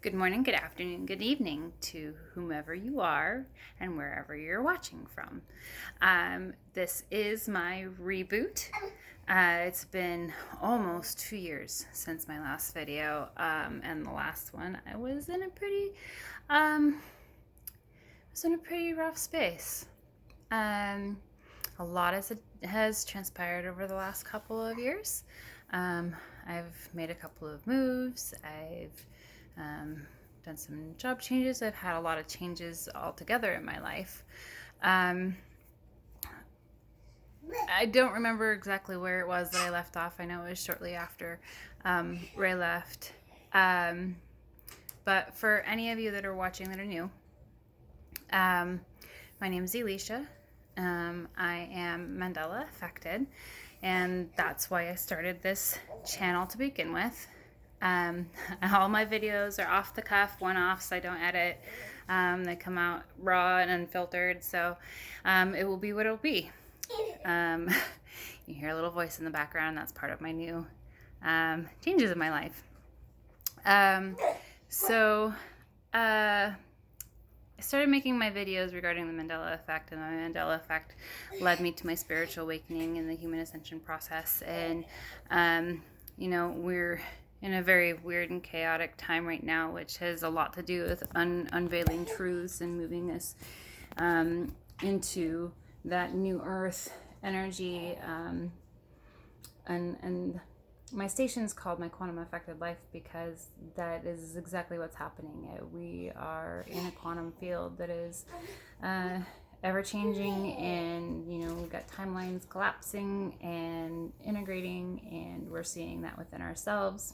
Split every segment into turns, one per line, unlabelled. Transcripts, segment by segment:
Good morning, good afternoon, good evening to whomever you are and wherever you're watching from. This is my reboot. It's been almost 2 years since my last video, and the last one I was in a pretty rough space. A lot has transpired over the last couple of years. I've made a couple of moves. I've done some job changes. I've had a lot of changes altogether in my life. I don't remember exactly where it was that I left off. I know it was shortly after Ray left. But for any of you that are watching that are new, my name is Alicia. I am Mandela Affected, and that's why I started this channel to begin with. All my videos are off the cuff, one-offs. I don't edit. They come out raw and unfiltered, so it will be what it'll be. You hear a little voice in the background. That's part of my new changes in my life. I started making my videos regarding the Mandela Effect, and the Mandela Effect led me to my spiritual awakening and the human ascension process. And, we're in a very weird and chaotic time right now, which has a lot to do with unveiling truths and moving us into that new earth energy. And my station is called My Quantum Affected Life because that is exactly what's happening. We are in a quantum field that is ever changing, and we've got timelines collapsing and integrating, and we're seeing that within ourselves.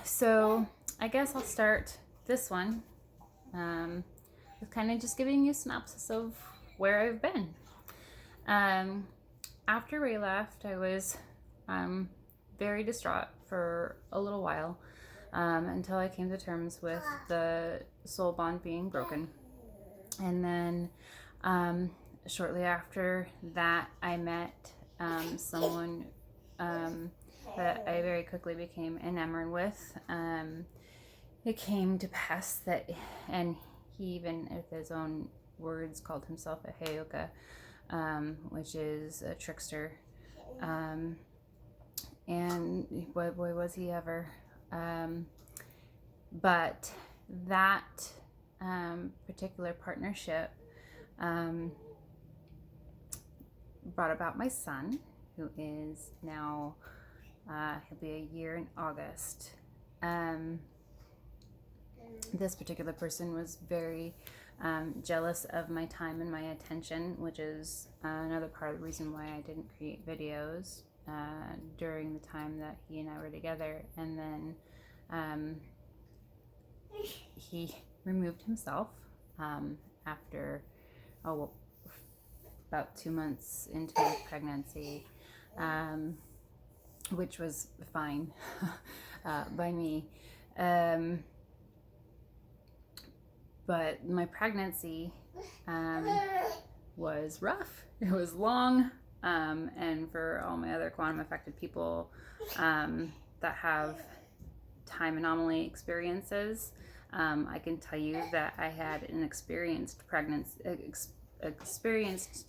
So I guess I'll start this one with kind of just giving you a synopsis of where I've been. After Ray left, I was very distraught for a little while until I came to terms with the soul bond being broken. And then shortly after that, I met someone that I very quickly became enamored with. It came to pass that, and he even, with his own words, called himself a heyoka, which is a trickster. And boy, was he ever. But that particular partnership brought about my son, who is now, he'll be a year in August. This particular person was very jealous of my time and my attention, which is another part of the reason why I didn't create videos during the time that he and I were together. And then he removed himself after about 2 months into his pregnancy, which was fine by me. But my pregnancy was rough. It was long. And for all my other quantum affected people that have time anomaly experiences, I can tell you that I had an experienced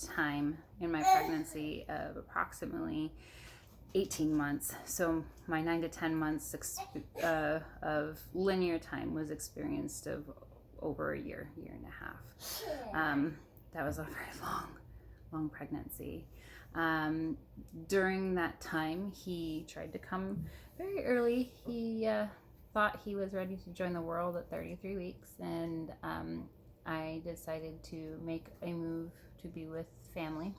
time in my pregnancy of approximately 18 months. So my 9 to 10 months of linear time was experienced of over a year and a half. That was a very long pregnancy. During that time, he tried to come very early. He thought he was ready to join the world at 33 weeks, and I decided to make a move to be with family.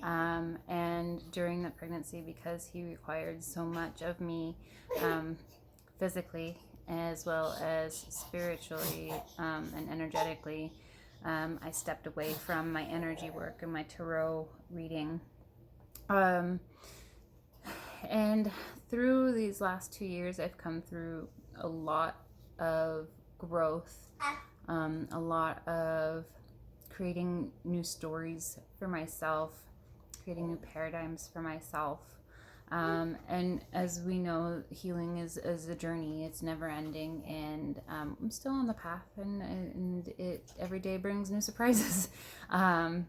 And during that pregnancy, because he required so much of me physically as well as spiritually and energetically, I stepped away from my energy work and my Torah reading. And through these last 2 years, I've come through a lot of growth, a lot of creating new stories for myself, creating new paradigms for myself, And as we know, healing is a journey. It's never ending, and I'm still on the path, and it every day brings new surprises, from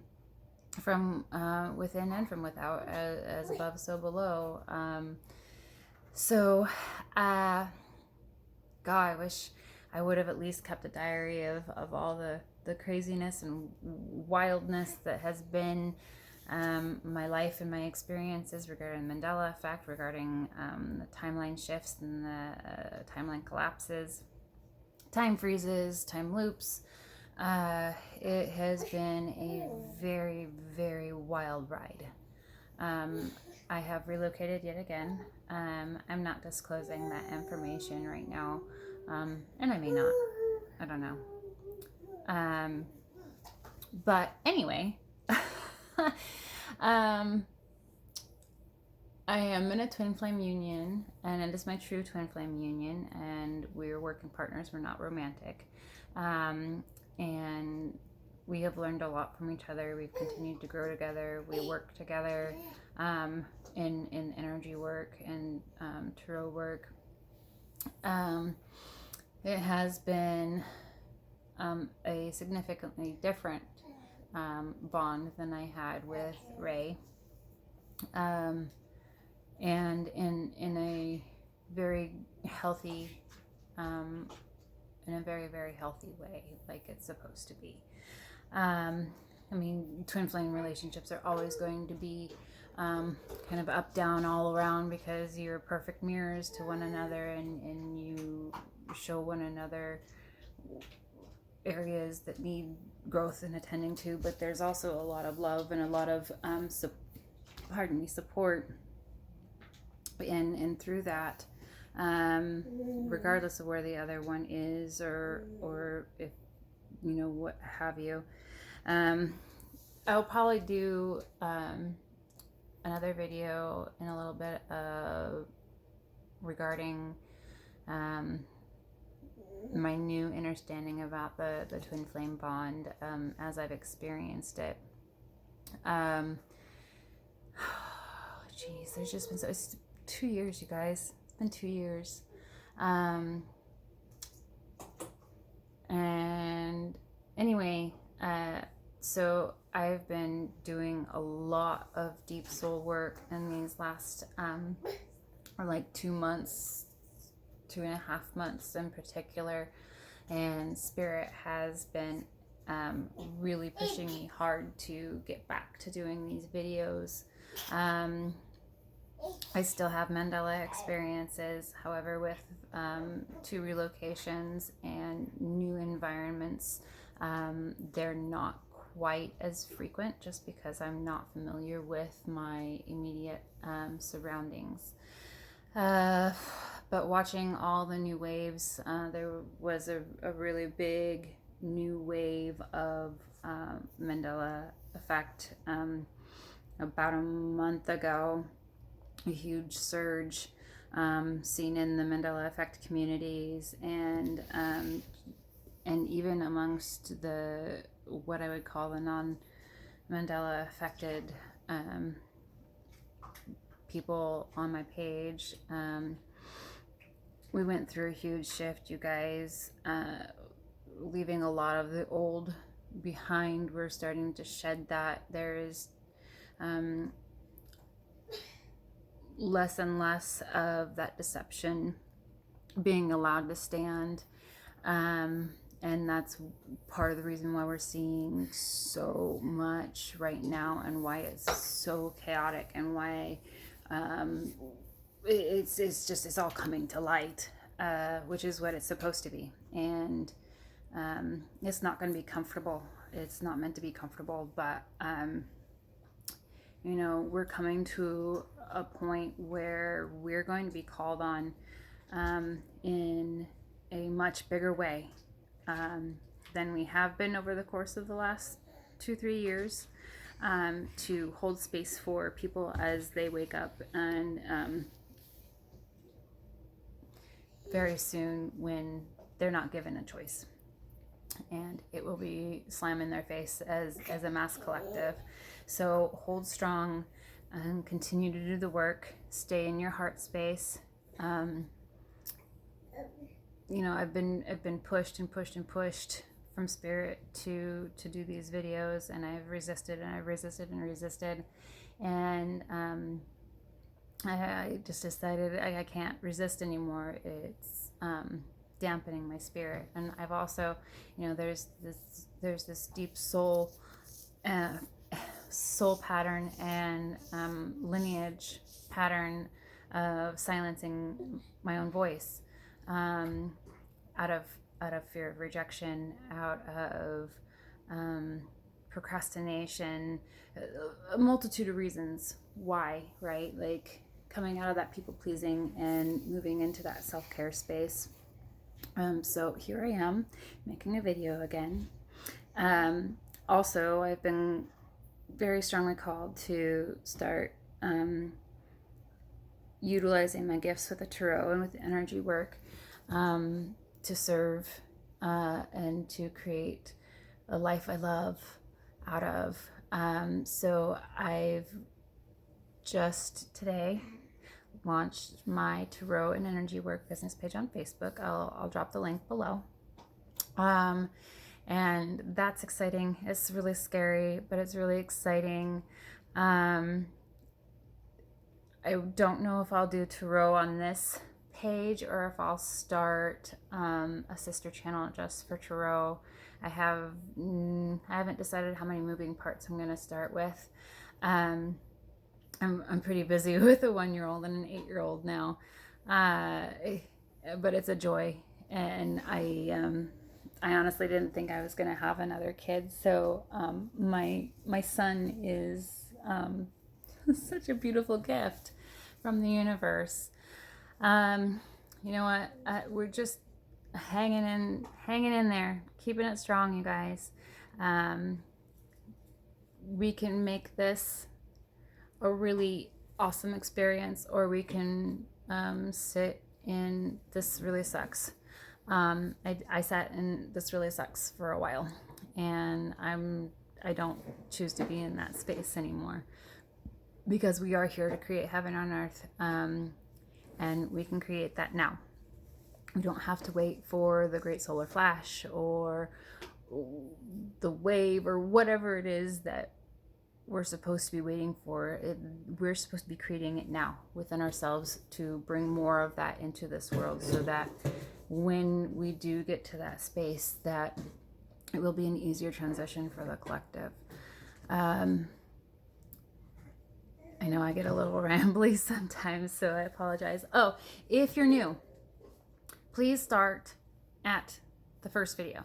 within and from without, as above, so below. So, God, I wish I would have at least kept a diary of all the craziness and wildness that has been my life and my experiences regarding the Mandela Effect, regarding the timeline shifts and the timeline collapses, time freezes, time loops. It has been a very, very wild ride. I have relocated yet again. I'm not disclosing that information right now, and I may not. I don't know. But anyway, I am in a twin flame union, and it is my true twin flame union, and we're working partners. We're not romantic. And we have learned a lot from each other. We've continued to grow together. We work together in energy work and tarot work. It has been a significantly different bond than I had with Ray, and in a very healthy, in a very, very healthy way, like it's supposed to be. I mean, twin flame relationships are always going to be kind of up, down, all around, because you're perfect mirrors to one another, and you show one another areas that need growth and attending to, but there's also a lot of love and a lot of support, and through that, regardless of where the other one is, or if what have you. I'll probably do another video in a little bit regarding my new understanding about the twin flame bond, as I've experienced it. Geez, there's just been it's 2 years, you guys. It's been 2 years. And anyway, so I've been doing a lot of deep soul work in these last, or like 2 months, 2.5 months in particular, and Spirit has been really pushing me hard to get back to doing these videos. I still have Mandela experiences, however, with 2 relocations and new environments, they're not quite as frequent, just because I'm not familiar with my immediate surroundings. But watching all the new waves, there was a really big new wave of Mandela Effect about a month ago. A huge surge seen in the Mandela Effect communities, and even amongst the what I would call the non-Mandela affected people on my page. We went through a huge shift, you guys, leaving a lot of the old behind. We're starting to shed that. There is less and less of that deception being allowed to stand, and that's part of the reason why we're seeing so much right now, and why it's so chaotic, and why it's all coming to light, which is what it's supposed to be. And it's not going to be comfortable. It's not meant to be comfortable, but we're coming to a point where we're going to be called on in a much bigger way than we have been over the course of the last 2-3 years, to hold space for people as they wake up, and very soon, when they're not given a choice, and it will be slam in their face as a mass collective. So hold strong. and continue to do the work. Stay in your heart space. I've been pushed and pushed and pushed from spirit to do these videos, and I've resisted and I've resisted and resisted, and I just decided I can't resist anymore. It's dampening my spirit. And I've also, there's this deep soul pattern and lineage pattern of silencing my own voice, out of fear of rejection, out of procrastination, a multitude of reasons why, right? Like coming out of that people pleasing and moving into that self-care space. So here I am making a video again. Also, I've been very strongly called to start utilizing my gifts with the tarot and with the energy work to serve and to create a life I love out of. So I've just today launched my tarot and energy work business page on Facebook. I'll drop the link below. And that's exciting. It's really scary, but it's really exciting. I don't know if I'll do tarot on this page or if I'll start a sister channel just for tarot. I haven't decided how many moving parts I'm going to start with. I'm pretty busy with a 1-year-old and an 8-year-old now, but it's a joy, and I honestly didn't think I was going to have another kid. So my son is such a beautiful gift from the universe. You know what? We're just hanging in there, keeping it strong, you guys. We can make this a really awesome experience, or we can sit in this really sucks. I sat in this really sucks for a while, and I don't choose to be in that space anymore, because we are here to create heaven on earth, and we can create that now. We don't have to wait for the great solar flash or the wave or whatever it is that we're supposed to be waiting for. We're supposed to be creating it now within ourselves to bring more of that into this world, so that when we do get to that space, that it will be an easier transition for the collective. I know I get a little rambly sometimes, so I apologize. Oh, if you're new, please start at the first video.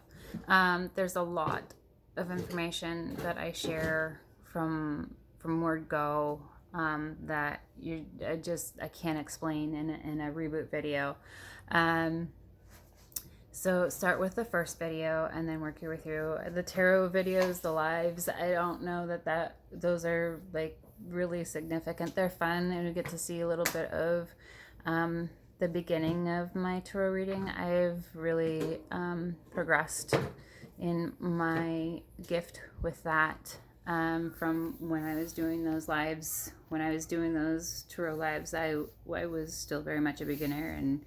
There's a lot of information that I share from word go that I can't explain in a reboot video. So start with the first video and then work your way through the tarot videos, the lives. I don't know that those are like really significant. They're fun, and we get to see a little bit of the beginning of my tarot reading. I've really progressed in my gift with that from when I was doing those lives. When I was doing those tarot lives, I was still very much a beginner, and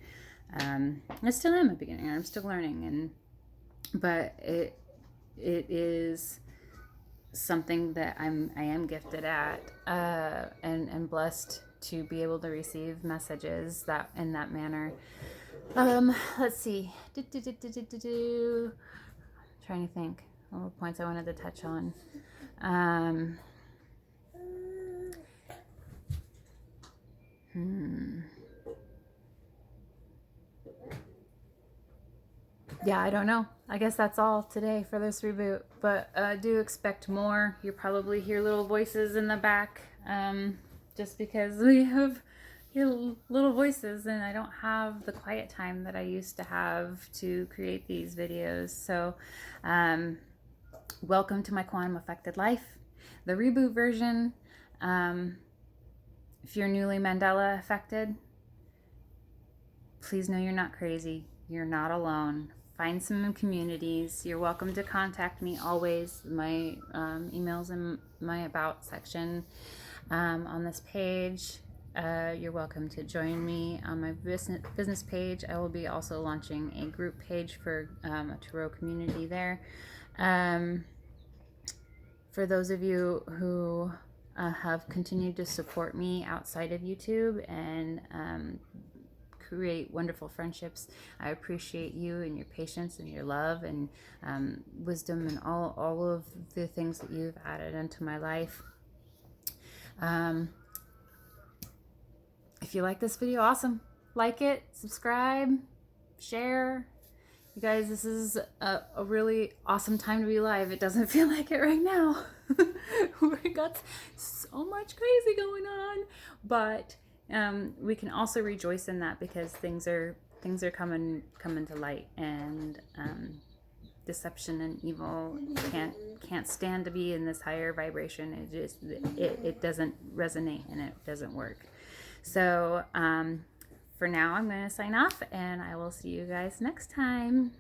I still am a beginner. I'm still learning, but it is something that I am gifted at, and blessed to be able to receive messages that in that manner. Let's see. Trying to think all the points I wanted to touch on. Yeah, I don't know. I guess that's all today for this reboot, but do expect more. You probably hear little voices in the back, just because we have little voices, and I don't have the quiet time that I used to have to create these videos. So welcome to my quantum affected life, the reboot version. If you're newly Mandela affected, please know you're not crazy. You're not alone. Find some communities. You're welcome to contact me always. My email's in my about section. on this page. You're welcome to join me on my business page. I will be also launching a group page for a tarot community there. For those of you who have continued to support me outside of YouTube and create wonderful friendships, I appreciate you and your patience and your love and wisdom and all of the things that you've added into my life. If you like this video, awesome. Like it, subscribe, share. You guys, this is a really awesome time to be alive. It doesn't feel like it right now. We got so much crazy going on, but we can also rejoice in that because things are coming to light, and deception and evil can't stand to be in this higher vibration. It doesn't resonate and it doesn't work. So for now, I'm going to sign off, and I will see you guys next time.